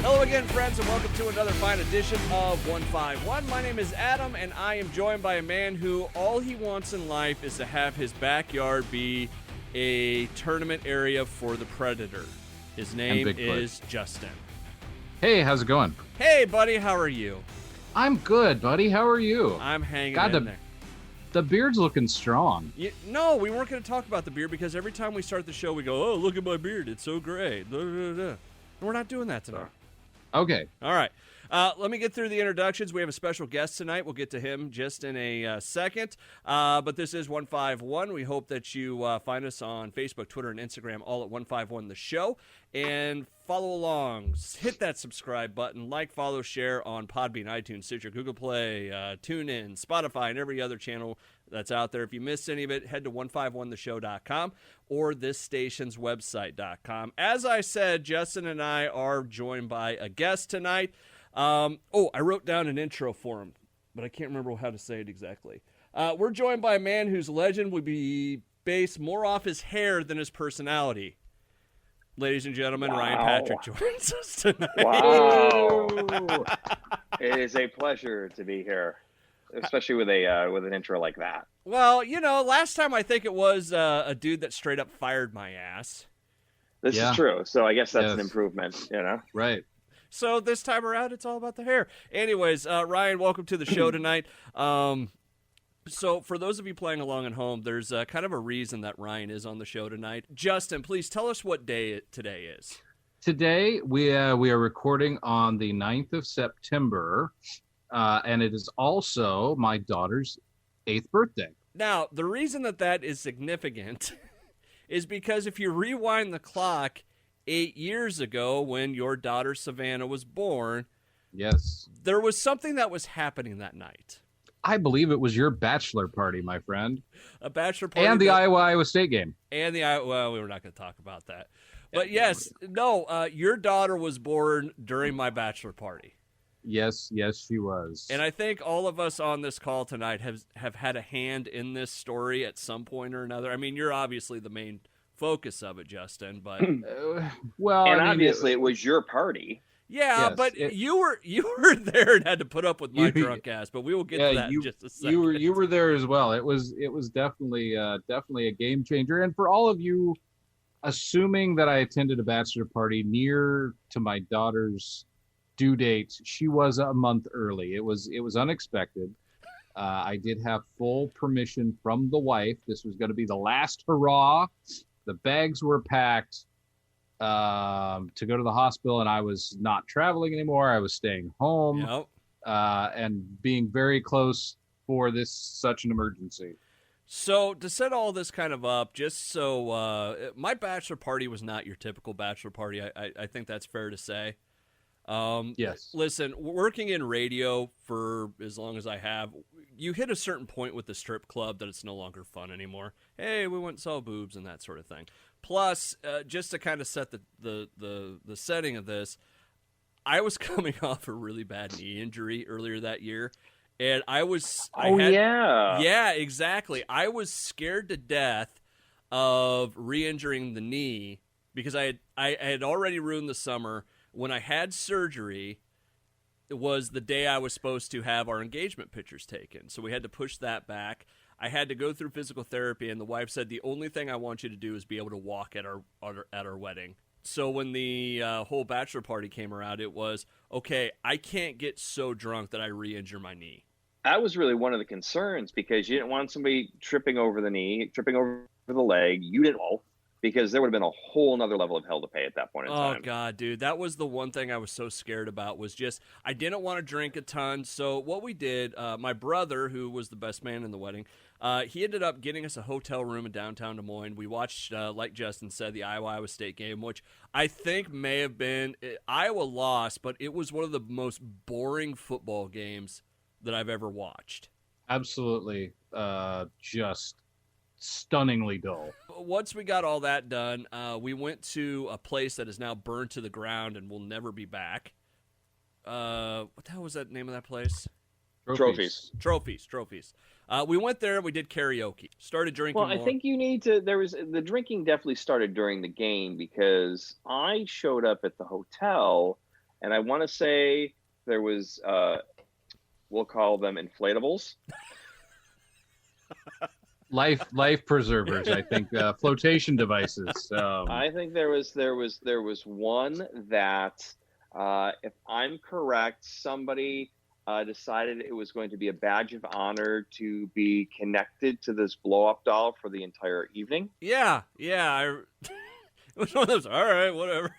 Hello again, friends, and welcome to another fine edition of 151. My name is Adam, and I am joined by a man who all he wants in life is to have his backyard be a tournament area for the Predator. His name is Justin. Hey, how's it going? Hey, buddy, how are you? I'm good, buddy. How are you? I'm hanging in there. The beard's looking strong. No, we weren't going to talk about the beard because every time we start the show, we go, oh, look at my beard. It's so great. And we're not doing that tonight. Okay. All right. Let me get through the introductions. We have a special guest tonight. We'll get to him just in a second. But this is 151. We hope that you find us on Facebook, Twitter, and Instagram, all at 151 The Show. And follow along. Hit that subscribe button. Like, follow, share on Podbean, iTunes, Stitcher, Google Play, TuneIn, Spotify, and every other channel that's out there. If you missed any of it, head to 151theshow.com or this station's website.com. As I said, Justin and I are joined by a guest tonight. I wrote down an intro for him, but I can't remember how to say it exactly. We're joined by a man whose legend would be based more off his hair than his personality. Ladies and gentlemen, wow. Ryan Patrick joins us tonight. Wow. It is a pleasure to be here, especially with an intro like that. Well, last time I think it was a dude that straight up fired my ass. This is true, so I guess that's an improvement, Right. So this time around, it's all about the hair. Anyways, Ryan, welcome to the show tonight. So for those of you playing along at home, there's kind of a reason that Ryan is on the show tonight. Justin, please tell us what day today is. Today, we are recording on the 9th of September, and it is also my daughter's 8th birthday. Now, the reason that is significant is because if you rewind the clock 8 years ago when your daughter Savannah was born, yes, there was something that was happening that night. I believe it was your bachelor party, my friend. A bachelor party. And the Iowa State game. And well, we were not going to talk about that. But your daughter was born during my bachelor party. Yes, she was. And I think all of us on this call tonight have had a hand in this story at some point or another. I mean, you're obviously the main focus of it, Justin, but obviously it was your party. Yeah, yes, but you were there and had to put up with my drunk ass. But we will get to that in just a second. You were there as well. It was definitely a game changer. And for all of you, assuming that I attended a bachelor party near to my daughter's due date, she was a month early. It was unexpected. I did have full permission from the wife. This was going to be the last hurrah. The bags were packed to go to the hospital, and I was not traveling anymore. I was staying home, and being very close for such an emergency. So to set all this kind of up, just so my bachelor party was not your typical bachelor party. I think that's fair to say. Yes. Listen, working in radio for as long as I have, you hit a certain point with the strip club that it's no longer fun anymore. Hey, we went and saw boobs and that sort of thing. Plus, just to kind of set the setting of this, I was coming off a really bad knee injury earlier that year, and yeah, exactly. I was scared to death of re-injuring the knee because I had already ruined the summer. When I had surgery, it was the day I was supposed to have our engagement pictures taken. So we had to push that back. I had to go through physical therapy, and the wife said, the only thing I want you to do is be able to walk at our wedding. So when the whole bachelor party came around, it was, okay, I can't get so drunk that I re-injure my knee. That was really one of the concerns because you didn't want somebody tripping over the knee, tripping over the leg. You didn't know. Because there would have been a whole nother level of hell to pay at that point in time. Oh, God, dude. That was the one thing I was so scared about was just I didn't want to drink a ton. So what we did, my brother, who was the best man in the wedding, he ended up getting us a hotel room in downtown Des Moines. We watched, like Justin said, the Iowa State game, which I think may have been Iowa lost, but it was one of the most boring football games that I've ever watched. Absolutely. Just stunningly dull. Once we got all that done, we went to a place that is now burned to the ground and will never be back. What the hell was that name of that place? Trophies. We went there. We did karaoke. Started drinking. Well, I think you need to. The drinking definitely started during the game because I showed up at the hotel and I want to say there was, we'll call them inflatables. Life preservers, I think, flotation devices. I think there was one that, if I'm correct, somebody decided it was going to be a badge of honor to be connected to this blow up doll for the entire evening. Yeah. It was one of those. All right, whatever.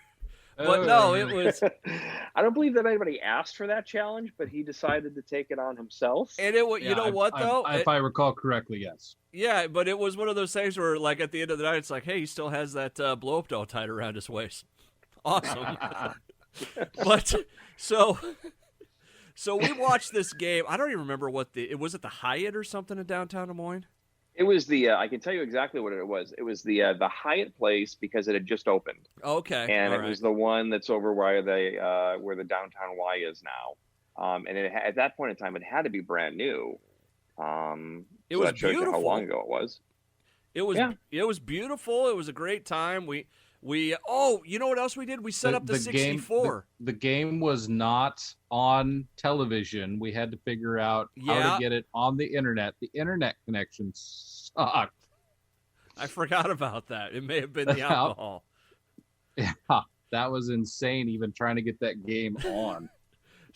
But no, it was. I don't believe that anybody asked for that challenge, but he decided to take it on himself. And it, you know what though? If I recall correctly, yes. Yeah, but it was one of those things where, like, at the end of the night, it's like, hey, he still has that blow up doll tied around his waist. Awesome. But so we watched this game. I don't even remember what it was. At the Hyatt or something in downtown Des Moines. It was the I can tell you exactly what it was. It was the Hyatt place because it had just opened. Okay, and it was the one that's over where the downtown Y is now. And at that point in time, it had to be brand new. It so was that shows beautiful. you how long ago it was. It was beautiful. It was a great time. We you know what else we did? We set up the 64. The game was not on television. We had to figure out how to get it on the internet. The internet connection sucked. I forgot about that. It may have been the alcohol. Yeah, that was insane, even trying to get that game on.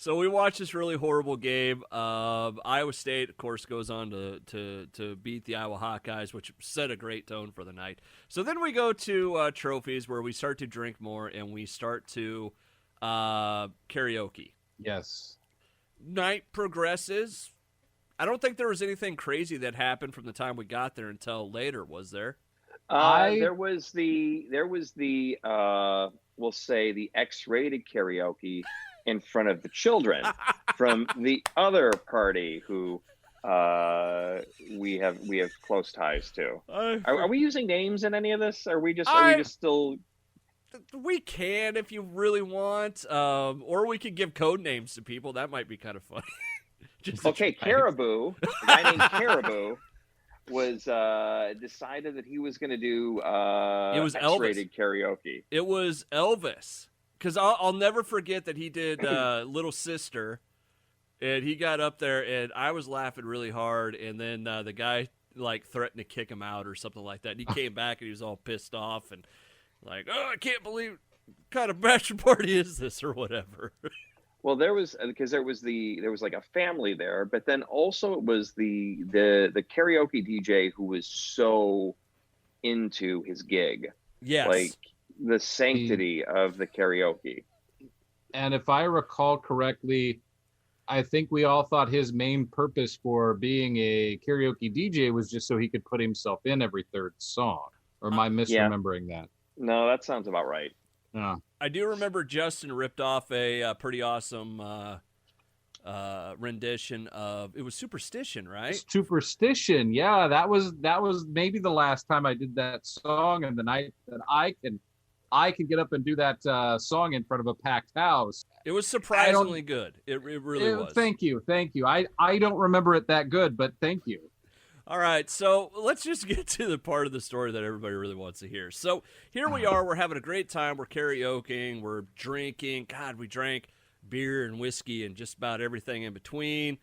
So we watched this really horrible game. Iowa State, of course, goes on to beat the Iowa Hawkeyes, which set a great tone for the night. So then we go to trophies, where we start to drink more and we start to karaoke. Yes. Night progresses. I don't think there was anything crazy that happened from the time we got there until later, was there? There was the we'll say the X-rated karaoke in front of the children from the other party who we have close ties to. Are we using names in any of this? Are we just still? We can if you really want, or we could give code names to people. That might be kind of funny. Okay, Caribou, a guy named Caribou, was decided that he was going to do it was X-rated Elvis. karaoke. It was Elvis. Because I'll never forget that he did Little Sister, and he got up there, and I was laughing really hard, and then the guy, like, threatened to kick him out or something like that, and he came back, and he was all pissed off, and like, oh, I can't believe what kind of bachelor party is this, or whatever. Well, there was like a family there, but then also it was the karaoke DJ who was so into his gig. Yes. Like, the sanctity of the karaoke. And if I recall correctly, I think we all thought his main purpose for being a karaoke DJ was just so he could put himself in every third song. Or am I misremembering that? No, that sounds about right. Yeah. I do remember Justin ripped off a pretty awesome rendition of, it was Superstition, right? Superstition, yeah. That was maybe the last time I did that song, and the night that I can get up and do that song in front of a packed house. It was surprisingly good. It really was. Thank you. I don't remember it that good, but thank you. All right, so let's just get to the part of the story that everybody really wants to hear. So here we are. We're having a great time. We're karaokeing. We're drinking. God, we drank beer and whiskey and just about everything in between.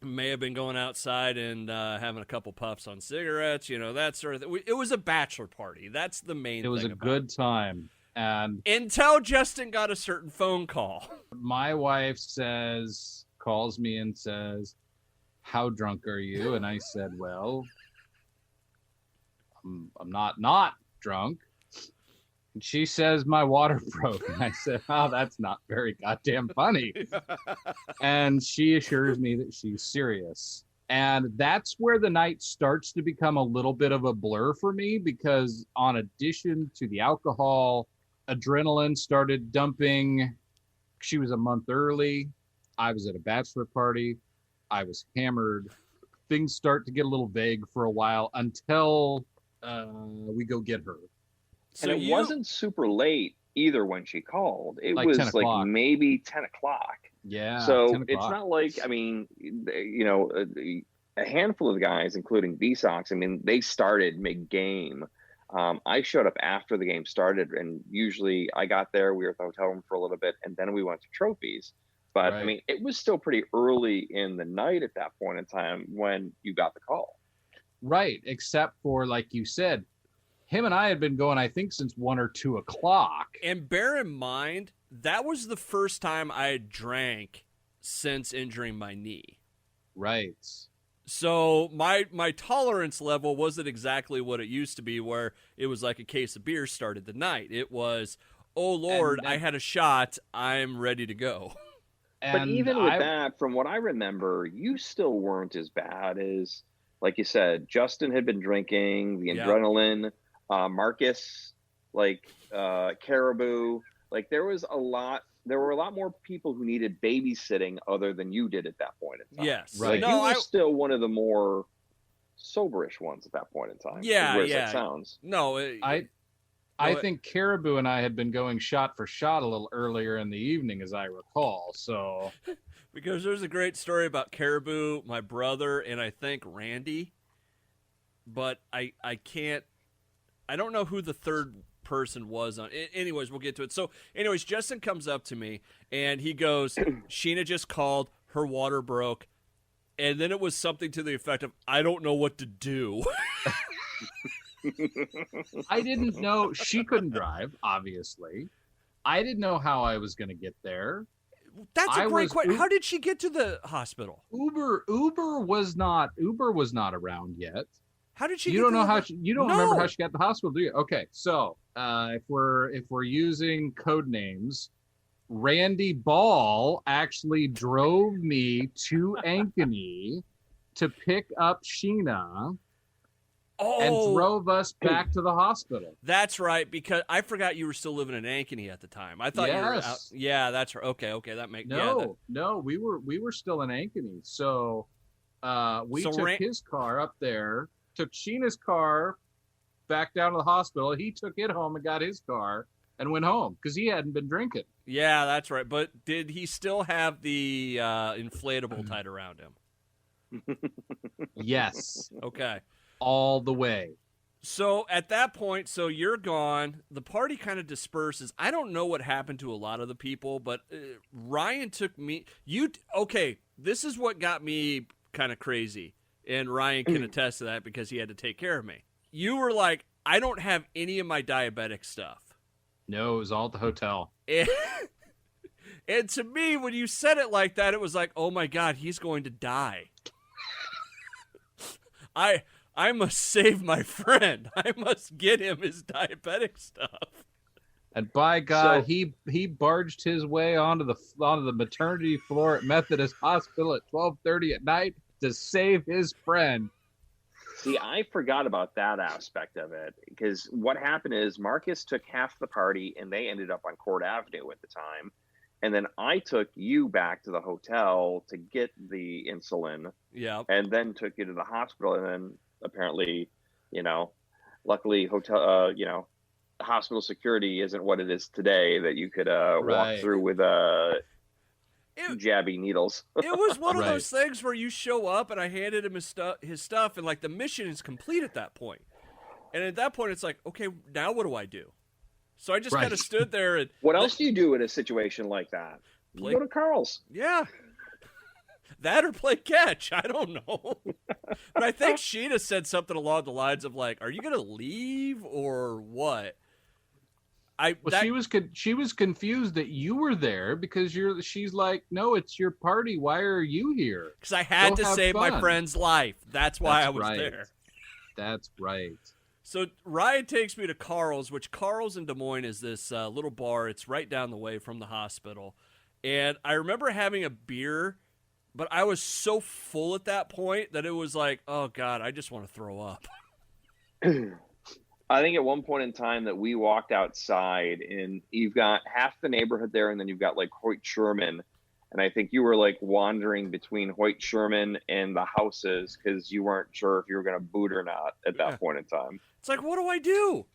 May have been going outside and having a couple puffs on cigarettes, that sort of thing. It was a bachelor party. That's the main thing. It was a good time. And until Justin got a certain phone call. My wife calls me and says, "How drunk are you?" And I said, "Well, I'm not drunk." And she says, "My water broke." And I said, "Oh, that's not very goddamn funny." And she assures me that she's serious. And that's where the night starts to become a little bit of a blur for me, because on addition to the alcohol, adrenaline started dumping. She was a month early. I was at a bachelor party. I was hammered. Things start to get a little vague for a while until we go get her. So and it wasn't super late either when she called. It like was 10 o'clock. Like maybe 10 o'clock. Yeah. So it's not like, I mean, a handful of the guys, including B-Sox, I mean, they started mid-game. I showed up after the game started, and usually I got there, we were at the hotel room for a little bit, and then we went to trophies. But I Right. mean, it was still pretty early in the night at that point in time when you got the call. Right. Except for, like you said, him and I had been going, I think, since 1 or 2 o'clock. And bear in mind, that was the first time I had drank since injuring my knee. Right. So my tolerance level wasn't exactly what it used to be, where it was like a case of beer started the night. It was, oh Lord, I had a shot, I'm ready to go. But even with that, from what I remember, you still weren't as bad as, like you said, Justin had been drinking, the adrenaline, Marcus, Caribou, there were a lot more people who needed babysitting other than you did at that point in time. Yes. Right. You were still one of the more soberish ones at that point in time. Yeah, as that sounds. No, I think Caribou and I had been going shot for shot a little earlier in the evening, as I recall. So, because there's a great story about Caribou, my brother, and I think Randy, but I don't know who the third person was on. Anyways, we'll get to it. So, anyways, Justin comes up to me and he goes, "Sheena just called. Her water broke." And then it was something to the effect of, "I don't know what to do." I didn't know she couldn't drive, obviously. I didn't know how I was going to get there. That's a great question. How did she get to the hospital? Uber was not around yet. How did she? You don't know how you don't remember how she got to the hospital, do you? Okay, so if we're using code names, Randy Ball actually drove me to Ankeny to pick up Sheena. And drove us back to the hospital. That's right, because I forgot you were still living in Ankeny at the time. I thought you were out. Yeah, that's right. Okay, that makes no. We were still in Ankeny. So we took his car up there, took Sheena's car back down to the hospital. He took it home and got his car and went home because he hadn't been drinking. Yeah, that's right. But did he still have the inflatable tied around him? Yes. Okay. All the way. So at that point, so you're gone. The party kind of disperses. I don't know what happened to a lot of the people, but Ryan took me. Okay, this is what got me kind of crazy, and Ryan can attest to that because he had to take care of me. You were like, I don't have any of my diabetic stuff. No, it was all at the hotel. And to me, when you said it like that, it was like, oh my God, he's going to die. I must save my friend. I must get him his diabetic stuff. And by God, he barged his way onto the maternity floor at Methodist Hospital at 12:30 at night to save his friend. See, I forgot about that aspect of it because what happened is Marcus took half the party and they ended up on Court Avenue at the time. And then I took you back to the hotel to get the insulin. Yeah. And then took you to the hospital. And then apparently, luckily hotel, hospital security isn't what it is today that you could walk through with jabby needles. It was one of those things where you show up and I handed him his stuff and the mission is complete at that point. And at that point it's like, okay, now what do I do? So I just kind of stood there and... What else do you do in a situation like that? You go to Carl's. Yeah. That or play catch. I don't know. But I think Sheena said something along the lines of are you going to leave or what? She was confused that you were there because she's like, no, it's your party. Why are you here? Because I had to save my friend's life. That's why I was there. That's right. So Ryan takes me to Carl's, which Carl's in Des Moines is this little bar. It's right down the way from the hospital. And I remember having a beer, but I was so full at that point that it was like, oh, God, I just want to throw up. I think at one point in time that we walked outside and you've got half the neighborhood there and then you've got Hoyt Sherman. And I think you were wandering between Hoyt Sherman and the houses because you weren't sure if you were going to boot or not at that point in time. It's like, what do I do?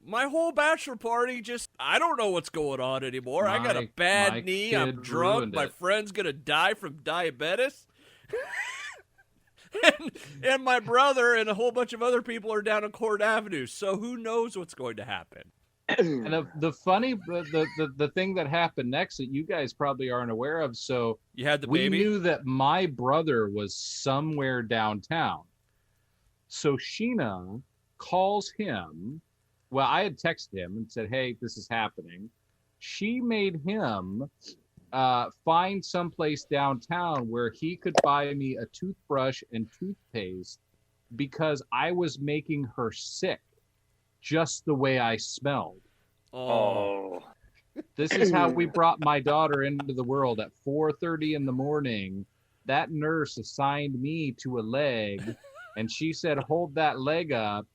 My whole bachelor party I don't know what's going on anymore. I got a bad knee. I'm drunk. My friend's going to die from diabetes. and my brother and a whole bunch of other people are down on Court Avenue. So who knows what's going to happen? And the thing that happened next that you guys probably aren't aware of. So You had the we baby? knew that my brother was somewhere downtown. So Sheena calls him. Well, I had texted him and said, "Hey, this is happening." She made him find someplace downtown where he could buy me a toothbrush and toothpaste because I was making her sick just the way I smelled. Oh. This is how we brought my daughter into the world at 4:30 in the morning. That nurse assigned me to a leg, and she said, "Hold that leg up."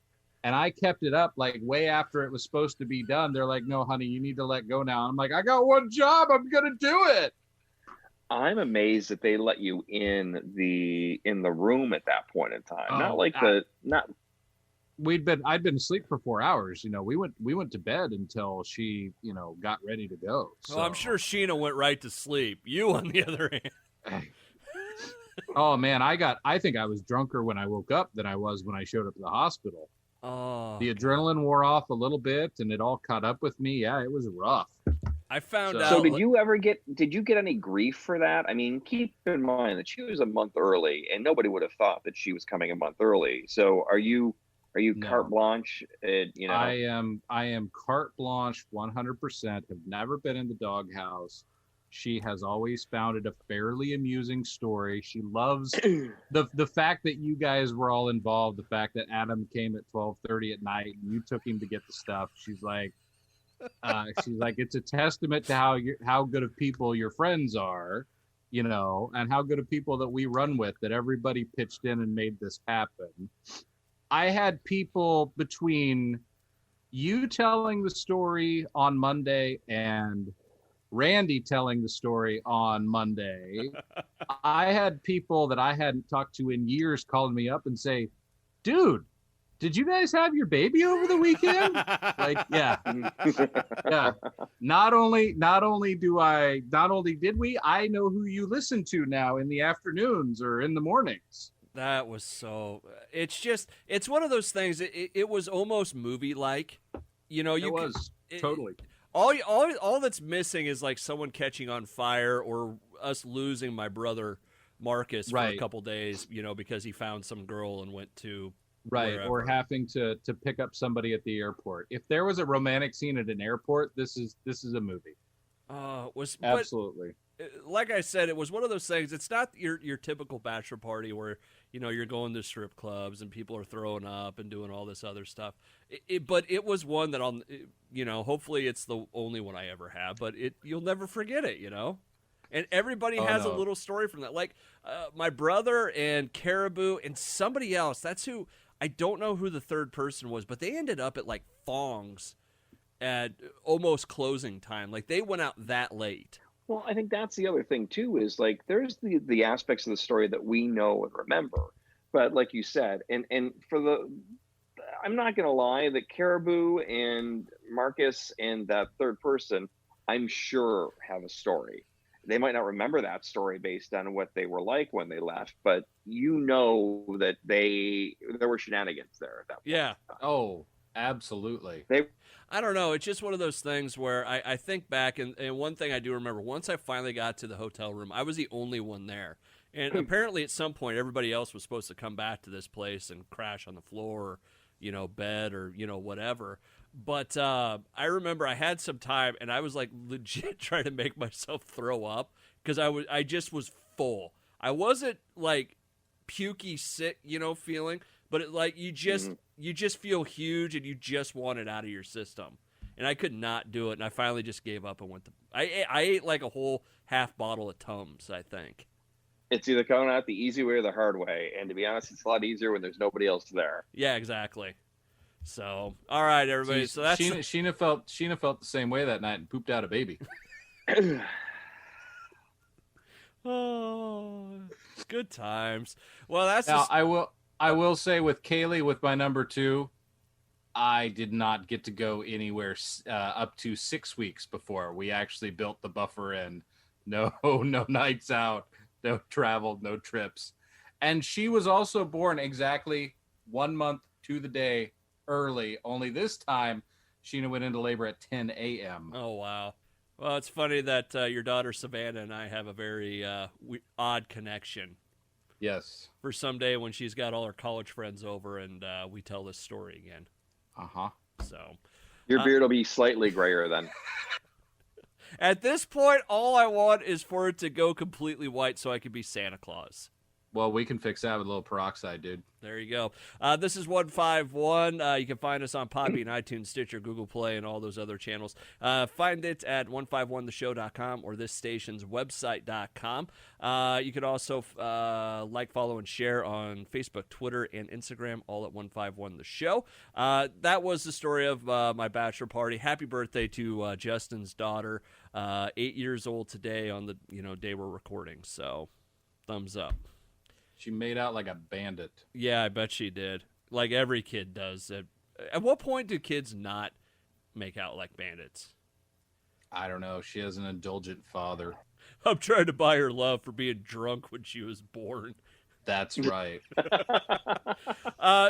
And I kept it up like way after it was supposed to be done. They're like, "No, honey, you need to let go now." I'm like, "I got one job. I'm going to do it." I'm amazed that they let you in the room at that point in time. Oh, Not like not I'd been asleep for 4 hours. We went to bed until she, got ready to go. So. Well, I'm sure Sheena went right to sleep. You, on the other hand. Oh man, I think I was drunker when I woke up than I was when I showed up at the hospital. Oh, The adrenaline wore off a little bit and it all caught up with me. Yeah, it was rough. I found So- out. So did you get any grief for that? I mean, keep in mind that she was a month early and nobody would have thought that she was coming a month early. So are you No. carte blanche? I am carte blanche 100%. Have never been in the doghouse. She has always found it a fairly amusing story. She loves the fact that you guys were all involved, the fact that Adam came at 12:30 at night and you took him to get the stuff. She's like, it's a testament to how good of people your friends are, and how good of people that we run with, that everybody pitched in and made this happen. I had people between you telling the story on Monday and Randy telling the story on Monday. I had people that I hadn't talked to in years calling me up and say, "Dude, did you guys have your baby over the weekend?" Like, yeah. Yeah. Not only did we, I know who you listen to now in the afternoons or in the mornings. That was so. It's one of those things. It was almost movie-like. It was totally. All that's missing is like someone catching on fire or us losing my brother Marcus for a couple days, because he found some girl and went to wherever. Or having to pick up somebody at the airport. If there was a romantic scene at an airport, this is a movie. Was Absolutely. Like I said, it was one of those things. It's not your typical bachelor party where you're going to strip clubs and people are throwing up and doing all this other stuff. But it was one that hopefully it's the only one I ever have. But you'll never forget it, And everybody has a little story from that. Like my brother and Caribou and somebody else. That's who. I don't know who the third person was, but they ended up at like Fong's at almost closing time. Like they went out that late. Well, I think that's the other thing too, is like there's the aspects of the story that we know and remember. But like you said, and I'm not gonna lie, that Caribou and Marcus and that third person, I'm sure have a story. They might not remember that story based on what they were like when they left, but that there were shenanigans there at that point. Yeah. Oh, absolutely. I don't know. It's just one of those things where I think back, and one thing I do remember, once I finally got to the hotel room, I was the only one there. And apparently at some point, everybody else was supposed to come back to this place and crash on the floor or, bed or, whatever. But I remember I had some time, and I was like legit trying to make myself throw up because I just was full. I wasn't like pukey sick, feeling, but it, like you just feel huge and you just want it out of your system. And I could not do it, and I finally just gave up and went to. I ate like a whole half bottle of Tums, I think. It's either coming out the easy way or the hard way, and to be honest, it's a lot easier when there's nobody else there. Yeah, exactly. So, all right, everybody. So that's Sheena felt the same way that night and pooped out a baby. Oh, good times. Well, that's now, I will say with Kaylee, with my number 2, I did not get to go anywhere up to 6 weeks before we actually built the buffer in. No nights out, no travel, no trips. And she was also born exactly 1 month to the day early. Only this time, Sheena went into labor at 10 a.m. Oh, wow. Well, it's funny that your daughter Savannah and I have a very odd connection. Yes. For someday when she's got all her college friends over and we tell this story again. Uh-huh. So Your beard will be slightly grayer then. At this point, all I want is for it to go completely white so I can be Santa Claus. Well, we can fix that with a little peroxide, dude. There you go. This is 151. You can find us on Podbean, iTunes, Stitcher, Google Play, and all those other channels. Find it at 151theshow.com or this station's website.com. You can also like, follow, and share on Facebook, Twitter, and Instagram, all at 151 The Show. That was the story of my bachelor party. Happy birthday to Justin's daughter, 8 years old today on the day we're recording. So, thumbs up. She made out like a bandit. Yeah, I bet she did. Like every kid does. At what point do kids not make out like bandits? I don't know. She has an indulgent father. I'm trying to buy her love for being drunk when she was born. That's right.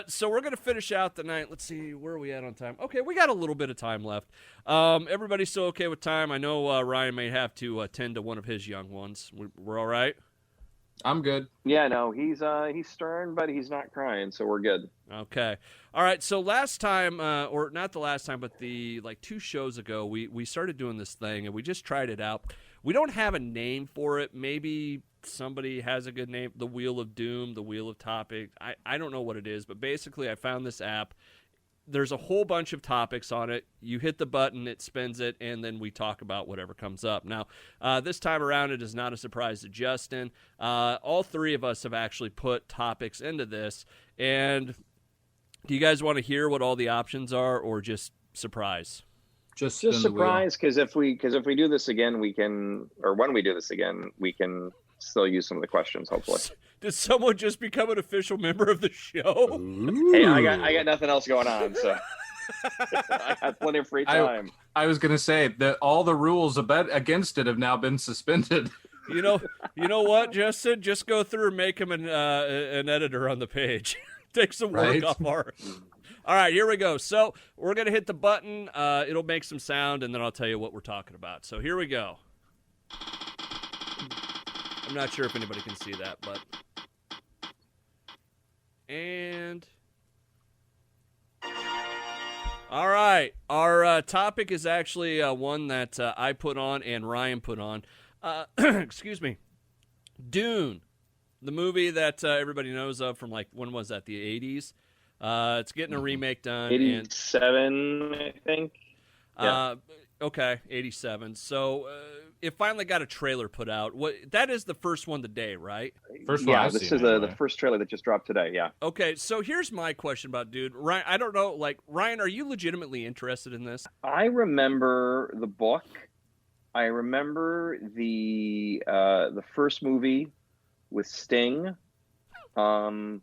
So we're going to finish out the night. Let's see, where are we at on time? Okay, we got a little bit of time left. Everybody's still okay with time? I know Ryan may have to attend to one of his young ones. We're all right? I'm good. Yeah, no, he's stern, but he's not crying, so we're good. Okay. All right, so last time, or not the last time, but the 2 shows ago, we started doing this thing, and we just tried it out. We don't have a name for it. Maybe somebody has a good name. The Wheel of Doom, the Wheel of Topics. I don't know what it is, but basically I found this app. There's a whole bunch of topics on it. You hit the button, it spins it, and then we talk about whatever comes up. Now, this time around, it is not a surprise to Justin. All 3 of us have actually put topics into this. And do you guys want to hear what all the options are, or just surprise? Just surprise, because if we do this again, we can, or when we do this again, we can still use some of the questions, hopefully. Did someone just become an official member of the show? Ooh. Hey, I got nothing else going on, so I got plenty of free time. I was going to say that all the rules against it have now been suspended. You know what, Justin? Just go through and make him an editor on the page. Take some work off our. All right, here we go. So we're gonna hit the button. It'll make some sound, and then I'll tell you what we're talking about. So here we go. I'm not sure if anybody can see that, but. And all right, our topic is actually one that I put on and Ryan put on. Excuse me, Dune, the movie that everybody knows of from when was that? The 80s. It's getting a remake done. 87, I think. Yeah. Okay, 87. So it finally got a trailer put out. That is the first one today, right? This is the first trailer that just dropped today. Yeah. Okay, so here's my question about Dune. Ryan, I don't know. Ryan, are you legitimately interested in this? I remember the book. I remember the first movie with Sting. To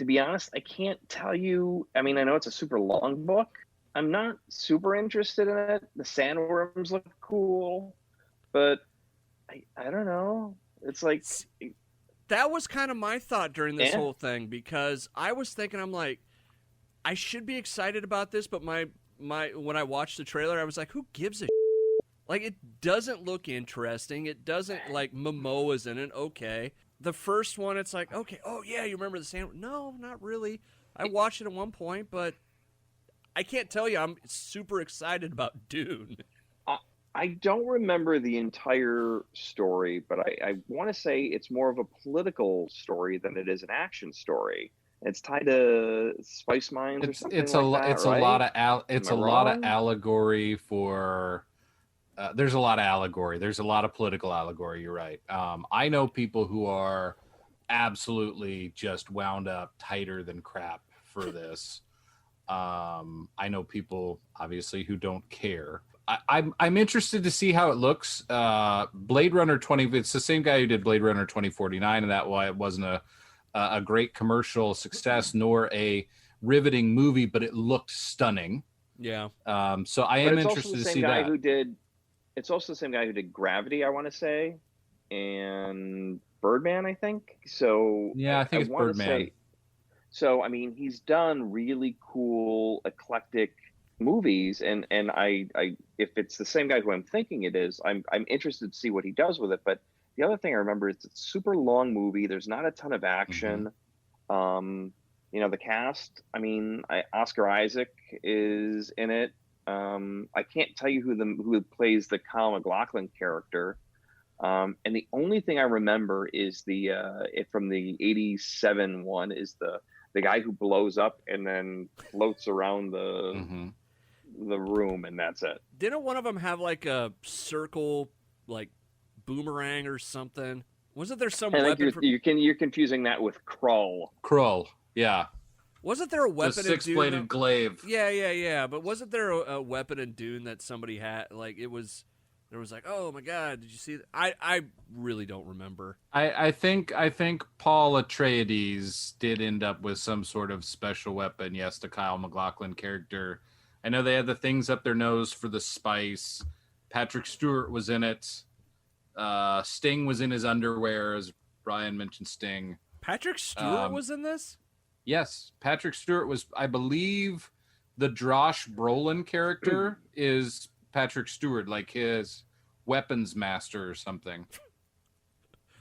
be honest, I can't tell you. I mean, I know it's a super long book. I'm not super interested in it. The sandworms look cool, but I don't know. It's like that was kind of my thought during this whole thing, because I was thinking, I'm like, I should be excited about this, but my when I watched the trailer, I was like, who gives a shit? Like, it doesn't look interesting. It doesn't, Momoa's in it. Okay. The first one, it's like, okay, oh yeah, you remember the sandwich? No, not really. I watched it at one point, but I can't tell you I'm super excited about Dune. I don't remember the entire story, but I want to say it's more of a political story than it is an action story. It's tied to spice mines or something it's like that, it's right? a lot of it's a Am I lot wrong? of allegory for. There's a lot of allegory. There's a lot of political allegory. You're right. I know people who are absolutely just wound up tighter than crap for this. I know people obviously who don't care. I'm interested to see how it looks. Blade Runner 20. It's the same guy who did Blade Runner 2049, and that why it wasn't a great commercial success nor a riveting movie, but it looked stunning. Yeah. So I am interested to see that. It's also the same guy who did Gravity, I want to say, and Birdman, I think. So Yeah, I think it's want to Birdman. say. So I mean, he's done really cool, eclectic movies, and I if it's the same guy who I'm thinking it is, I'm interested to see what he does with it. But the other thing I remember is it's a super long movie. There's not a ton of action. Um, the cast. I mean, Oscar Isaac is in it. I can't tell you who plays the Kyle MacLachlan character. And the only thing I remember is from the '87 one is the guy who blows up and then floats around the room, and that's it. Didn't one of them have like a circle, like boomerang or something? Wasn't there some I weapon? think you're confusing that with Krull. Krull, yeah. Wasn't there a weapon? The six-bladed glaive. Yeah. But wasn't there a weapon in Dune that somebody had? Like it was. There was like, oh my god, did you see that? I really don't remember. I think Paul Atreides did end up with some sort of special weapon. Yes, the Kyle MacLachlan character. I know they had the things up their nose for the spice. Patrick Stewart was in it. Sting was in his underwear, as Brian mentioned. Sting. Patrick Stewart was in this? Yes, Patrick Stewart was. I believe the Josh Brolin character is Patrick Stewart, like his weapons master or something.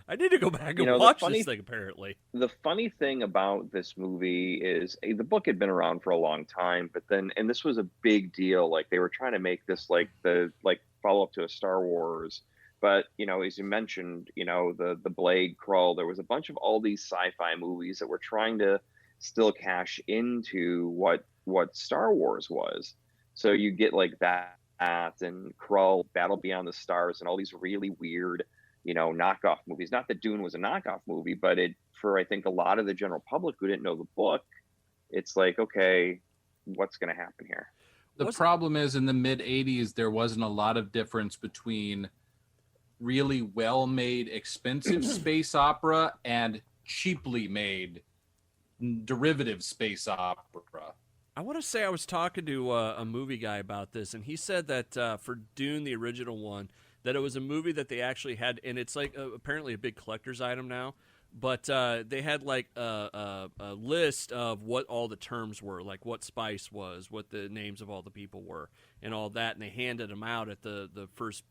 I need to go back and watch this thing, apparently. The funny thing about this movie is the book had been around for a long time, but then, and this was a big deal. Like they were trying to make this like the follow up to a Star Wars. But, as you mentioned, the Blade, Krull, there was a bunch of all these sci-fi movies that were trying to still cash into what Star Wars was. So you get like that and Krull, Battle Beyond the Stars, and all these really weird, knockoff movies. Not that Dune was a knockoff movie, but for I think a lot of the general public who didn't know the book, it's like, okay, what's going to happen here? The problem is in the mid 80s, there wasn't a lot of difference between really well-made, expensive space opera and cheaply made derivative space opera. I want to say I was talking to a movie guy about this, and he said that for Dune, the original one, that it was a movie that they actually had, and it's like apparently a big collector's item now, but they had like a list of what all the terms were, like what spice was, what the names of all the people were, and all that, and they handed them out at the first.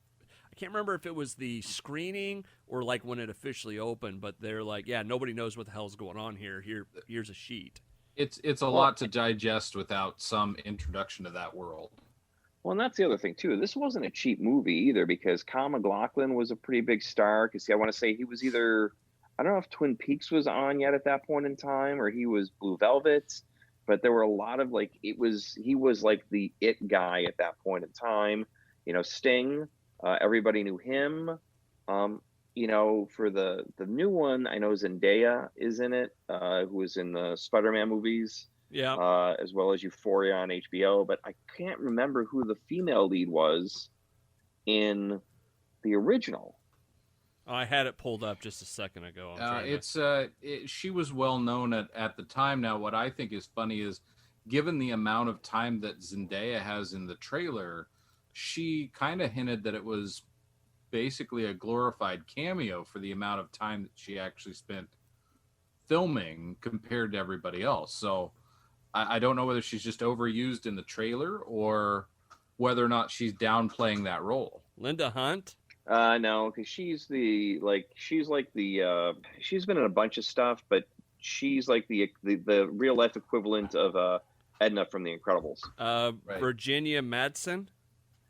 I can't remember if it was the screening or like when it officially opened, but they're like, yeah, nobody knows what the hell's going on here. Here's a sheet. It's a lot to digest without some introduction to that world. Well, and that's the other thing too. This wasn't a cheap movie either, because Kyle MacLachlan was a pretty big star. Because I want to say he was either, I don't know if Twin Peaks was on yet at that point in time, or he was Blue Velvet. But there were a lot of he was like the it guy at that point in time. Sting. Everybody knew him. For the new one, I know Zendaya is in it, who was in the Spider-Man movies, as well as Euphoria on HBO. But I can't remember who the female lead was in the original. Oh, I had it pulled up just a second ago. She was well known at the time. Now, what I think is funny is, given the amount of time that Zendaya has in the trailer, she kind of hinted that it was basically a glorified cameo for the amount of time that she actually spent filming compared to everybody else. So I don't know whether she's just overused in the trailer or whether or not she's downplaying that role. Linda Hunt? No, because she's been in a bunch of stuff, but she's like the real life equivalent of Edna from The Incredibles. Right. Virginia Madsen?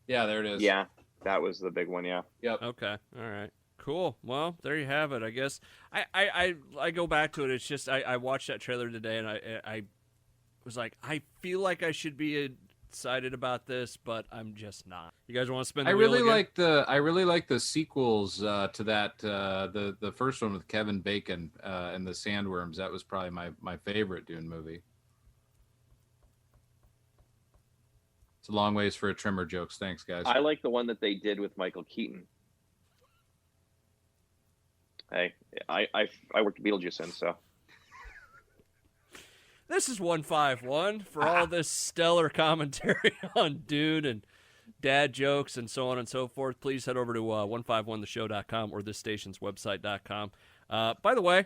Yeah, there it is. Yeah, that was the big one, yeah. Yep. Okay, all right. Cool. Well, there you have it, I guess. I go back to it. It's just I watched that trailer today, and I was like, I feel like I should be excited about this, but I'm just not. You guys want to spin the wheel again? I really like the sequels to that. The first one with Kevin Bacon and the Sandworms. That was probably my favorite Dune movie. It's a long ways for a trimmer, jokes. Thanks, guys. I like the one that they did with Michael Keaton. Hey, I worked at Beetlejuice, so. This is 151 for all this stellar commentary on Dune and dad jokes and so on and so forth. Please head over to 151theshow.com or this station's website.com. By the way,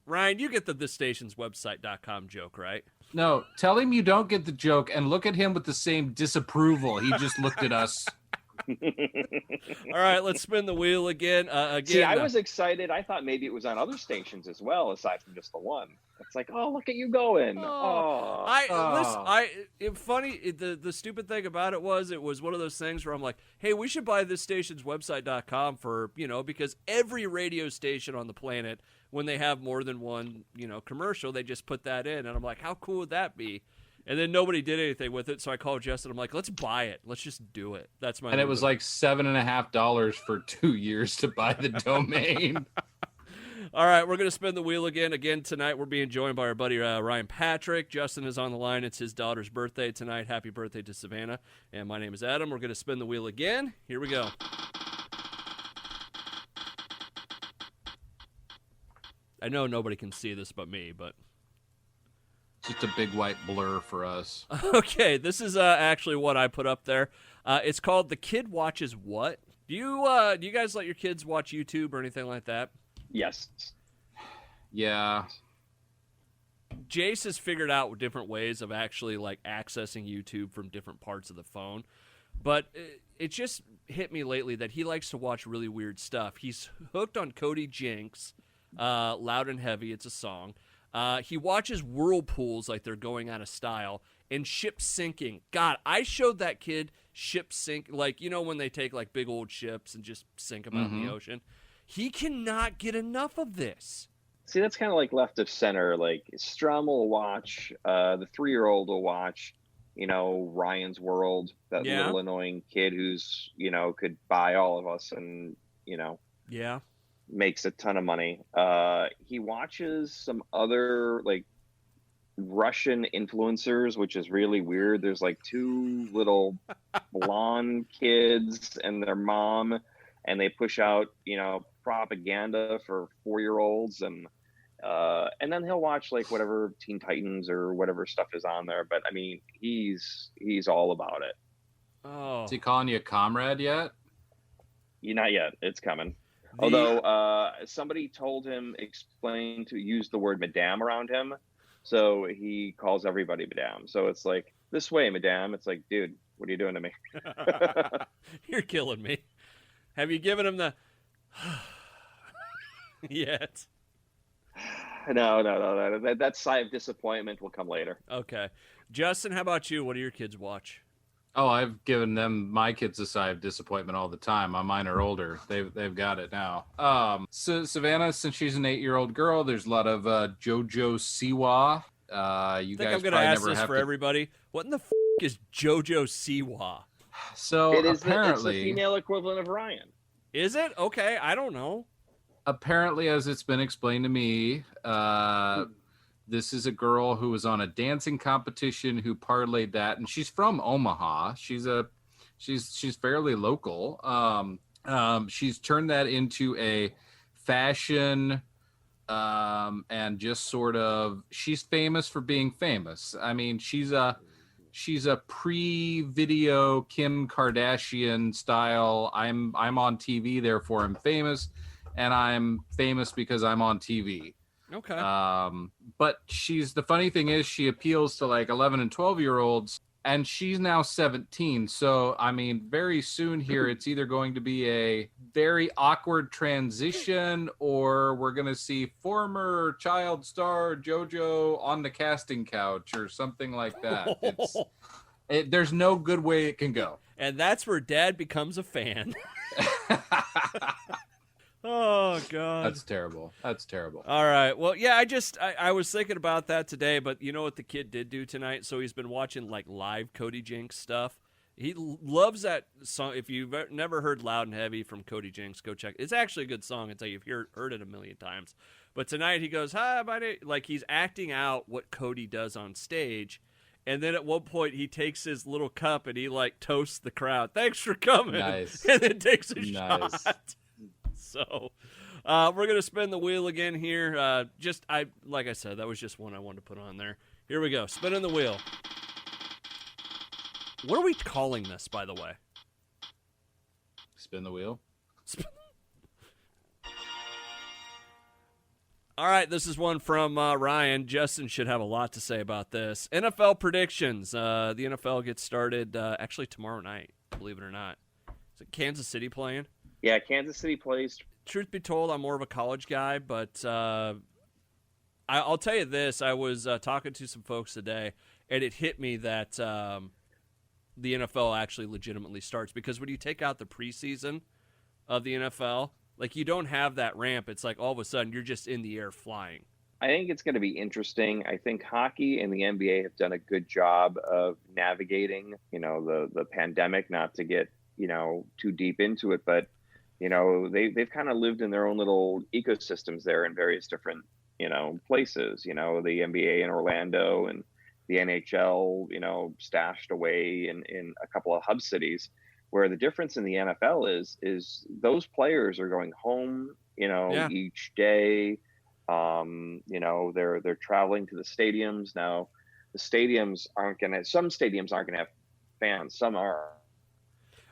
Ryan, you get the thisstationswebsite.com joke, right? No, tell him you don't get the joke and look at him with the same disapproval. He just looked at us. All right, let's spin the wheel again. See, I was excited. I thought maybe it was on other stations as well, aside from just the one. It's like, oh, look at you going. Funny. The stupid thing about it was one of those things where I'm like, hey, we should buy this station's website.com for, because every radio station on the planet, when they have more than one, commercial, they just put that in, and I'm like, how cool would that be? And then nobody did anything with it, so I called Justin. I'm like, let's buy it. Let's just do it. That's my. And it was like $7.50 for 2 years to buy the domain. All right, we're going to spin the wheel again. Again, tonight we're being joined by our buddy Ryan Patrick. Justin is on the line. It's his daughter's birthday tonight. Happy birthday to Savannah. And my name is Adam. We're going to spin the wheel again. Here we go. I know nobody can see this but me, but... Just a big white blur for us. Okay, this is actually what I put up there. It's called The Kid Watches What? Do you guys let your kids watch YouTube or anything like that? Yes. Yeah. Jace has figured out different ways of actually like accessing YouTube from different parts of the phone. But it just hit me lately that he likes to watch really weird stuff. He's hooked on Cody Jinks, Loud and Heavy. It's a song. He watches whirlpools like they're going out of style, and ship sinking. God, I showed that kid ship sink, like, when they take like big old ships and just sink them out in the ocean. He cannot get enough of this. See, that's kind of like left of center. Like Strum will watch, the 3-year-old will watch, Ryan's World, that little annoying kid who's, could buy all of us and, Yeah. makes a ton of money. He watches some other like Russian influencers, which is really weird. There's like 2 little blonde kids and their mom, and they push out, propaganda for 4-year-olds, and then he'll watch like whatever Teen Titans or whatever stuff is on there. But I mean, he's all about it. Oh, Is he calling you a comrade yet? Not yet. It's coming. Although somebody told him, to use the word madame around him, so he calls everybody madame. So it's like, this way, madame. It's like, dude, what are you doing to me? You're killing me. Have you given him the yet? No. That sigh of disappointment will come later. Okay. Justin, how about you? What do your kids watch? Oh, I've given my kids a sigh of disappointment all the time. Mine are older. They've got it now. So Savannah, since she's an 8-year-old girl, there's a lot of JoJo Siwa. I think I'm going to ask this for everybody. What in the is JoJo Siwa? So it's apparently, the female equivalent of Ryan. Is it? Okay, I don't know. Apparently, as it's been explained to me, this is a girl who was on a dancing competition who parlayed that, and she's from Omaha. She's fairly local. She's turned that into a fashion, and just sort of, she's famous for being famous. I mean, she's a pre-video Kim Kardashian style. I'm on TV, therefore I'm famous, and I'm famous because I'm on TV. Okay. But the funny thing is she appeals to like 11 and 12-year-olds, and she's now 17. So, I mean, very soon here, it's either going to be a very awkward transition, or we're going to see former child star JoJo on the casting couch or something like that. There's no good way it can go. And that's where Dad becomes a fan. Oh, God. That's terrible. All right. Well, yeah, I was thinking about that today, but you know what the kid did do tonight? So he's been watching, like, live Cody Jinks stuff. He loves that song. If you've never heard Loud and Heavy from Cody Jinks, go check it. It's actually a good song until you've heard it a million times. But tonight he goes, hi, buddy. Like, he's acting out what Cody does on stage. And then at one point he takes his little cup and he, like, toasts the crowd. Thanks for coming. Nice. And then takes a shot. So we're going to spin the wheel again here. Like I said, that was just one I wanted to put on there. Here we go. Spinning the wheel. What are we calling this, by the way? Spin the wheel. All right, this is one from Ryan. Justin should have a lot to say about this. NFL predictions. The NFL gets started actually tomorrow night, believe it or not. Is it Kansas City playing? Yeah, Kansas City plays. Truth be told, I'm more of a college guy, but I'll tell you this. I was talking to some folks today, and it hit me that the NFL actually legitimately starts, because when you take out the preseason of the NFL, like, you don't have that ramp. It's like all of a sudden you're just in the air flying. I think it's going to be interesting. I think hockey and the NBA have done a good job of navigating, the pandemic, not to get, too deep into it, but, they've kind of lived in their own little ecosystems there in various different, places, the NBA in Orlando and the NHL, stashed away in a couple of hub cities. Where the difference in the NFL is those players are going home, each day. They're traveling to the stadiums now. The stadiums some stadiums aren't gonna have fans. Some are.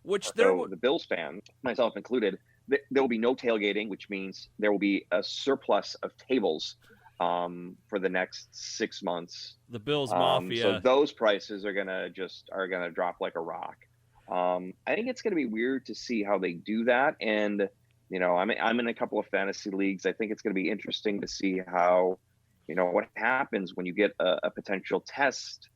The Bills fans, myself included, there will be no tailgating, which means there will be a surplus of tables for the next 6 months. The Bills Mafia. So those prices are gonna drop like a rock. I think it's going to be weird to see how they do that. And, I'm in a couple of fantasy leagues. I think it's going to be interesting to see how, what happens when you get a potential test,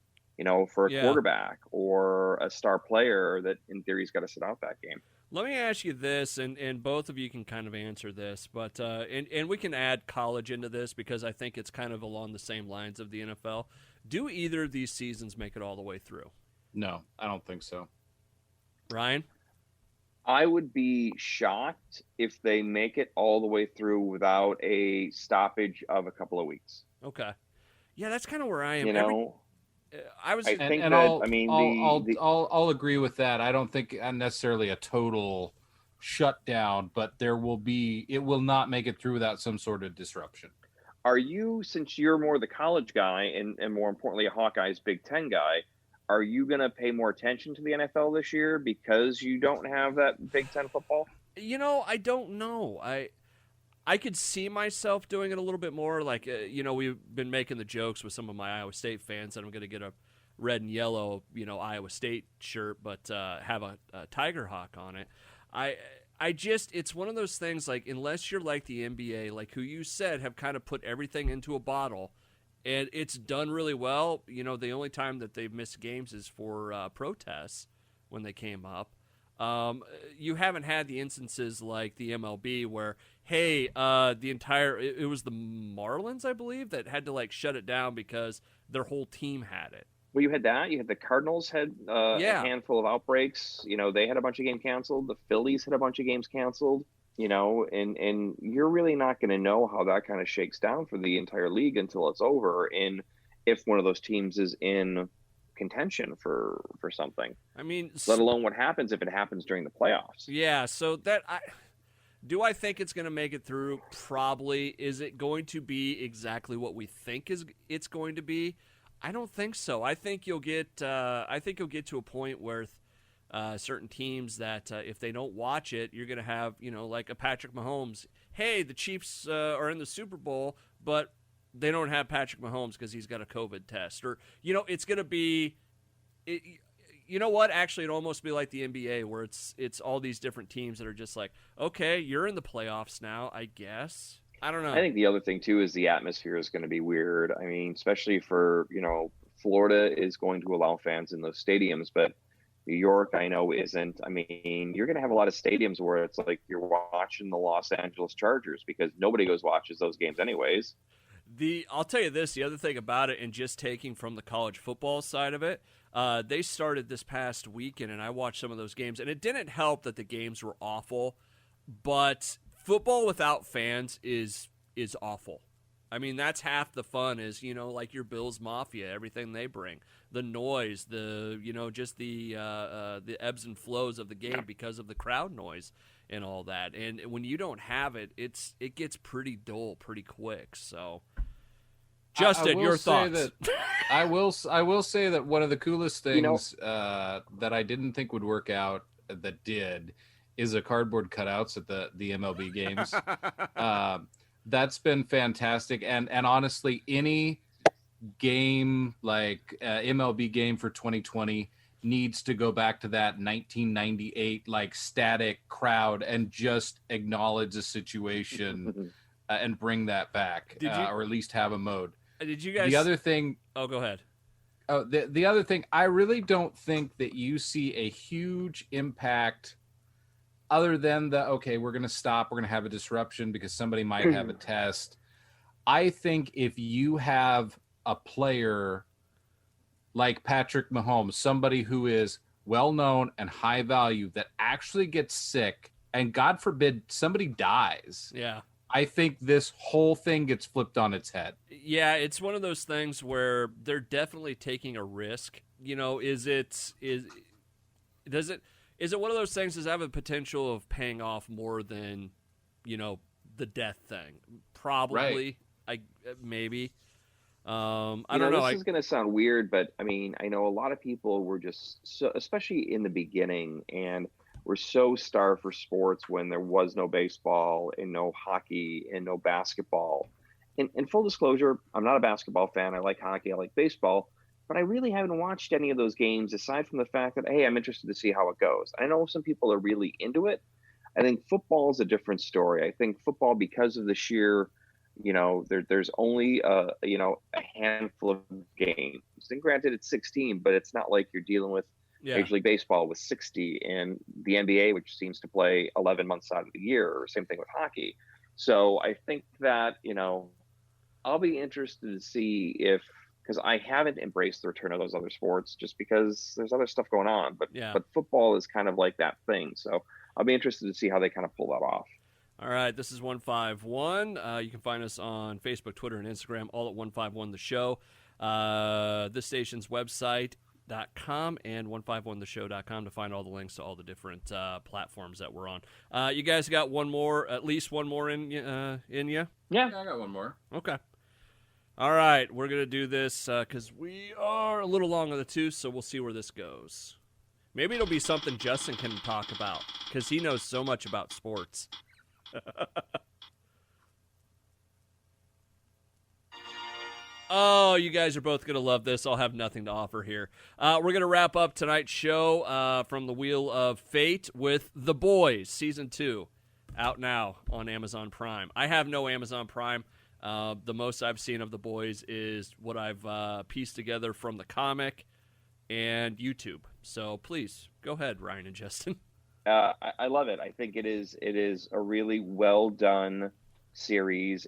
for a quarterback or a star player that in theory has got to sit out that game. Let me ask you this, and both of you can kind of answer this, but and we can add college into this because I think it's kind of along the same lines of the NFL. Do either of these seasons make it all the way through? No, I don't think so. Ryan? I would be shocked if they make it all the way through without a stoppage of a couple of weeks. Okay. Yeah, that's kind of where I am. I'll agree with that. I don't think necessarily a total shutdown, but it will not make it through without some sort of disruption. Are you, since you're more the college guy and more importantly a Hawkeyes Big Ten guy, are you going to pay more attention to the NFL this year because you don't have that Big Ten football? I don't know. I could see myself doing it a little bit more. Like, we've been making the jokes with some of my Iowa State fans that I'm going to get a red and yellow, Iowa State shirt, but have a Tiger Hawk on it. It's one of those things, like, unless you're like the NBA, like who you said have kind of put everything into a bottle, and it's done really well. The only time that they've missed games is for protests when they came up. You haven't had the instances like the MLB where, hey, it was the Marlins, I believe, that had to like shut it down because their whole team had it. Well, you had that. You had the Cardinals had a handful of outbreaks. They had a bunch of games canceled. The Phillies had a bunch of games canceled. And you're really not going to know how that kind of shakes down for the entire league until it's over, and if one of those teams is in contention for something. I mean, let alone what happens if it happens during the playoffs. Yeah, so do I think it's going to make it through? Probably. Is it going to be exactly what we think it's going to be? I don't think so. I think you'll get to a point where certain teams that if they don't watch it, you're going to have, like a Patrick Mahomes. Hey, the Chiefs are in the Super Bowl, but they don't have Patrick Mahomes because he's got a COVID test. Or, it's going to be you know what? Actually, it'd almost be like the NBA where it's all these different teams that are just like, okay, you're in the playoffs now, I guess. I don't know. I think the other thing, too, is the atmosphere is going to be weird. I mean, especially for, Florida is going to allow fans in those stadiums, but New York, I know, isn't. I mean, you're going to have a lot of stadiums where it's like you're watching the Los Angeles Chargers because nobody watches those games anyways. I'll tell you this, the other thing about it, and just taking from the college football side of it, they started this past weekend, and I watched some of those games, and it didn't help that the games were awful, but football without fans is awful. I mean, that's half the fun is, like your Bills Mafia, everything they bring. The noise, just the ebbs and flows of the game because of the crowd noise and all that. And when you don't have it, it gets pretty dull pretty quick. So, Justin, your thoughts? I will say that one of the coolest things that I didn't think would work out that did is a cardboard cutouts at the MLB games. That's been fantastic. And honestly, any game like MLB game for 2020 needs to go back to that 1998 like static crowd and just acknowledge the situation and bring that back, or at least have a mode. Did you guys? The other thing. Oh, go ahead. Oh, the other thing, I really don't think that you see a huge impact other than we're going to stop, we're going to have a disruption because somebody might have a test. I think if you have a player like Patrick Mahomes, somebody who is well-known and high value that actually gets sick, and God forbid somebody dies. Yeah. I think this whole thing gets flipped on its head. Yeah, it's one of those things where they're definitely taking a risk. You know, is it one of those things? Does it have a potential of paying off more than, you know, the death thing? Probably. Right. Maybe. I don't know. This is going to sound weird, but I mean, I know a lot of people were just so, especially in the beginning, and were so starved for sports when there was no baseball and no hockey and no basketball. And full disclosure, I'm not a basketball fan. I like hockey. I like baseball. But I really haven't watched any of those games aside from the fact that, hey, I'm interested to see how it goes. I know some people are really into it. I think football is a different story. I think football, because of the sheer, there's only a handful of games. And granted, it's 16, but it's not like you're dealing with Major League Baseball with 60 and the NBA, which seems to play 11 months out of the year, or same thing with hockey. So I think that, I'll be interested to see because I haven't embraced the return of those other sports just because there's other stuff going on. But football is kind of like that thing. So I'll be interested to see how they kind of pull that off. All right, this is 151. You can find us on Facebook, Twitter, and Instagram, all at 151 The Show. This station's website, .com and 151theshow.com to find all the links to all the different platforms that we're on. You guys got at least one more in you? Yeah, I got one more. Okay. All right, we're going to do this because we are a little long on the tooth, so we'll see where this goes. Maybe it'll be something Justin can talk about because he knows so much about sports. Oh, you guys are both going to love this. I'll have nothing to offer here. We're going to wrap up tonight's show from the Wheel of Fate with The Boys, Season 2, out now on Amazon Prime. I have no Amazon Prime. The most I've seen of The Boys is what I've pieced together from the comic and YouTube. So please, go ahead, Ryan and Justin. I love it. I think it is a really well done series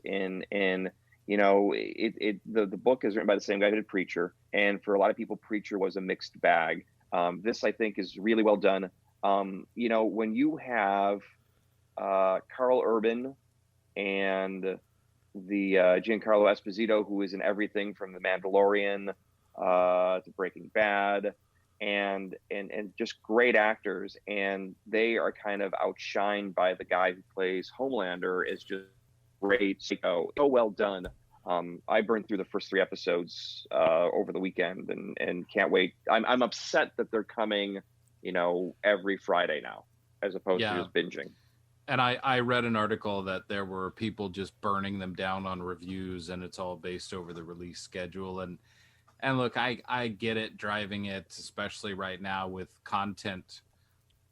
the book is written by the same guy who did Preacher, and for a lot of people, Preacher was a mixed bag. This, I think, is really well done. When you have Carl Urban and the Giancarlo Esposito, who is in everything from The Mandalorian to Breaking Bad, and just great actors, and they are kind of outshined by the guy who plays Homelander is just great. So well done. I burned through the first 3 episodes over the weekend and can't wait. I'm upset that they're coming, every Friday now, as opposed to just binging. And I read an article that there were people just burning them down on reviews, and it's all based over the release schedule. And look, I get it, driving it, especially right now with content.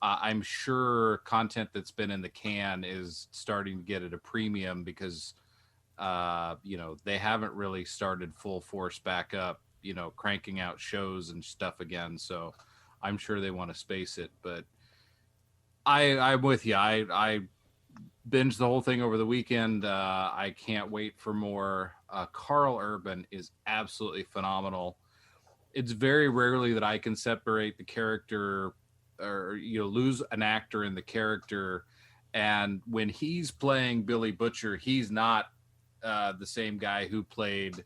I'm sure content that's been in the can is starting to get at a premium because they haven't really started full force back up, cranking out shows and stuff again. So I'm sure they want to space it, but I'm with you. I binged the whole thing over the weekend. I can't wait for more. Carl Urban is absolutely phenomenal. It's very rarely that I can separate the character or lose an actor in the character. And when he's playing Billy Butcher, he's not the same guy who played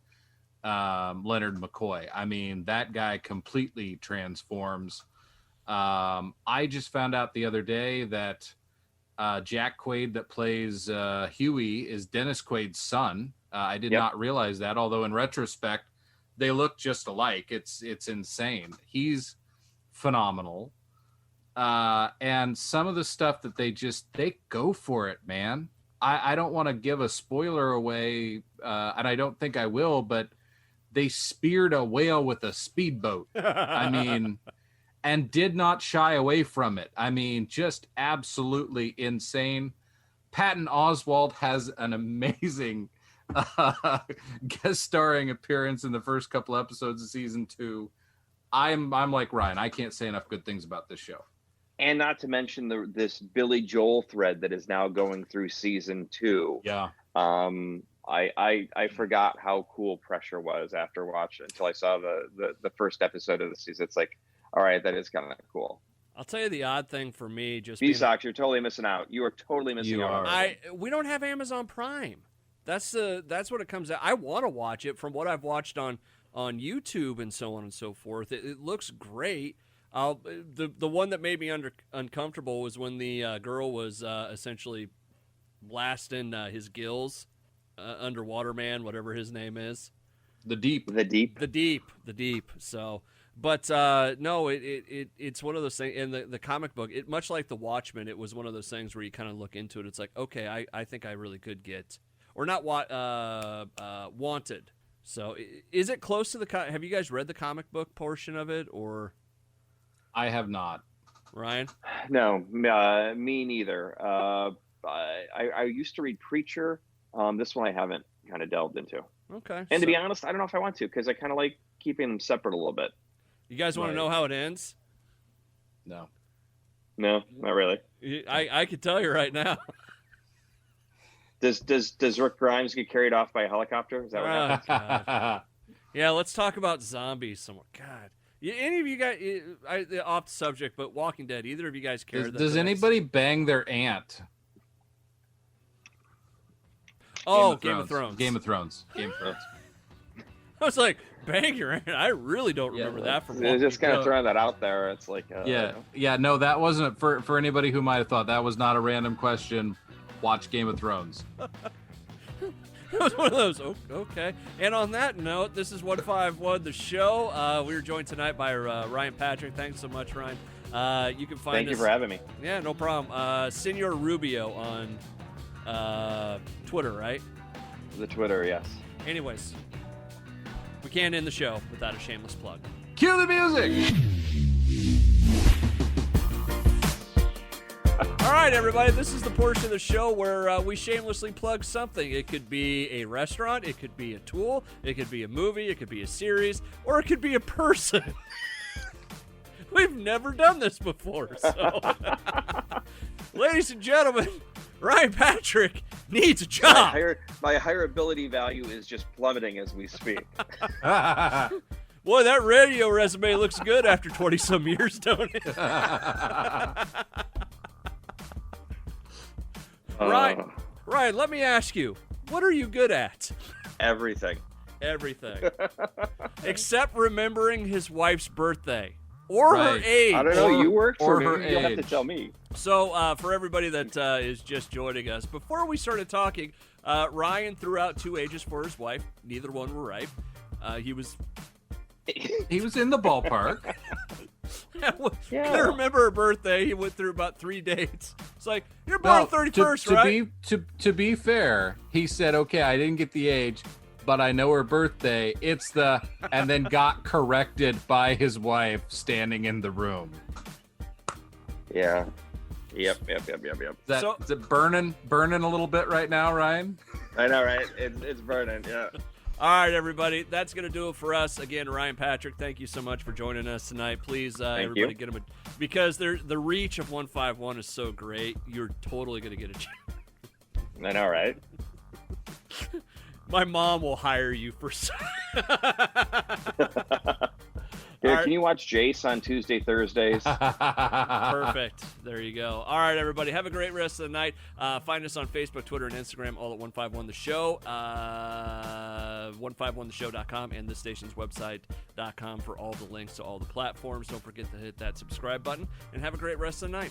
Leonard McCoy. I mean, that guy completely transforms. I just found out the other day that Jack Quaid that plays Huey is Dennis Quaid's son. I did not realize that, although in retrospect, they look just alike. It's insane. He's phenomenal. And some of the stuff that they go for it, man. I don't want to give a spoiler away, and I don't think I will, but they speared a whale with a speedboat. I mean, and did not shy away from it. I mean, just absolutely insane. Patton Oswalt has an amazing guest starring appearance in the first couple episodes of season 2. I'm like Ryan. I can't say enough good things about this show. And not to mention this Billy Joel thread that is now going through season 2. Yeah. I forgot how cool Pressure was after watching until I saw the first episode of the season. It's like, all right, that is kind of cool. I'll tell you the odd thing for me, just B-Sox, you're totally missing out. You are totally missing out. We don't have Amazon Prime. That's what it comes out. I want to watch it from what I've watched on YouTube and so on and so forth. It looks great. The one that made me uncomfortable was when the girl was essentially blasting his gills, Underwater Man, whatever his name is. The Deep. So, but no, it's one of those things. In the comic book, much like The Watchmen, it was one of those things where you kind of look into it. It's like, okay, I think I really could get, or not Wanted. So, is it close to have you guys read the comic book portion of it, or? I have not. Ryan? No, me neither. I used to read Preacher. This one I haven't kind of delved into. Okay. And to be honest, I don't know if I want to, because I kind of like keeping them separate a little bit. You guys want to know how it ends? No. No, not really. I could tell you right now. Does Rick Grimes get carried off by a helicopter? Is that what happens? God. Yeah, let's talk about zombies somewhat. God. Any of you guys, off the subject, but Walking Dead, either of you guys care? Does anybody bang their aunt? Oh, Game of Thrones. Game of Thrones. I was like, bang your aunt? I really don't remember that from Walking Dead. Just kind of throwing that out there. It's like... Yeah, no, that wasn't, for anybody who might have thought, that was not a random question. Watch Game of Thrones. It was one of those, okay. And on that note, this is 151 the show. We were joined tonight by Ryan Patrick. Thanks so much, Ryan. You can find us. Thank you for having me. Yeah, no problem. Senor Rubio on Twitter, right? The Twitter, yes. Anyways, we can't end the show without a shameless plug. Cue the music! All right, everybody, this is the portion of the show where we shamelessly plug something. It could be a restaurant, it could be a tool, it could be a movie, it could be a series, or it could be a person. We've never done this before, so... Ladies and gentlemen, Ryan Patrick needs a job. My hireability value is just plummeting as we speak. Boy, that radio resume looks good after 20-some years, don't it? Ryan, let me ask you, what are you good at? Everything. Except remembering his wife's birthday. Or her age. I don't know, you worked for her me. You'll have to age. tell me. So, for everybody that is just joining us, before we started talking, Ryan threw out 2 ages for his wife. Neither one were right. He was in the ballpark. Couldn't remember her birthday. He went through about 3 dates. It's like, you're born 31st, right? To be fair, he said, okay, I didn't get the age, but I know her birthday. It's and then got corrected by his wife standing in the room. Yeah. Yep. Is it burning a little bit right now, Ryan? I know, right? It's burning, yeah. All right, everybody. That's going to do it for us. Again, Ryan Patrick, thank you so much for joining us tonight. Please, everybody, get him because the reach of 151 is so great. You're totally going to get a chance. I know, right? My mom will hire you for. Here, can you watch Jace on Tuesday, Thursdays? Perfect. There you go. All right, everybody. Have a great rest of the night. Find us on Facebook, Twitter, and Instagram, all at 151 The Show. 151theshow.com and the station's website.com for all the links to all the platforms. Don't forget to hit that subscribe button, and have a great rest of the night.